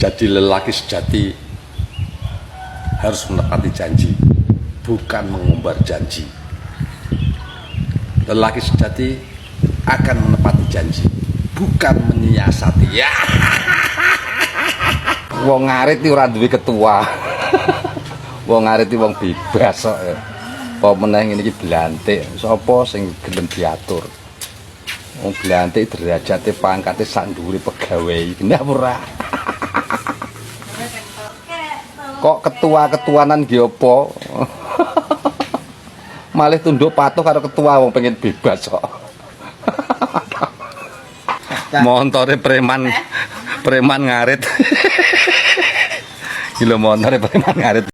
Jadi lelaki sejati harus menepati janji, bukan mengumbar janji. Lelaki sejati akan menepati janji, bukan menyiasati. Ya. Wong ngarit iki ora duwe ketua. Wong ngarit iki wong bebas kok. Apa meneh ngene iki blantik, sapa sing gelem diatur? Wong blantik derajate pangkate sak dhuwure pegawai. Genah ora? Kok ketua-ketuanan nggih apa? Malih tunduk patuh karo ketua wong pengen bebas kok. Montore preman ngarit. Gila montore preman ngarit.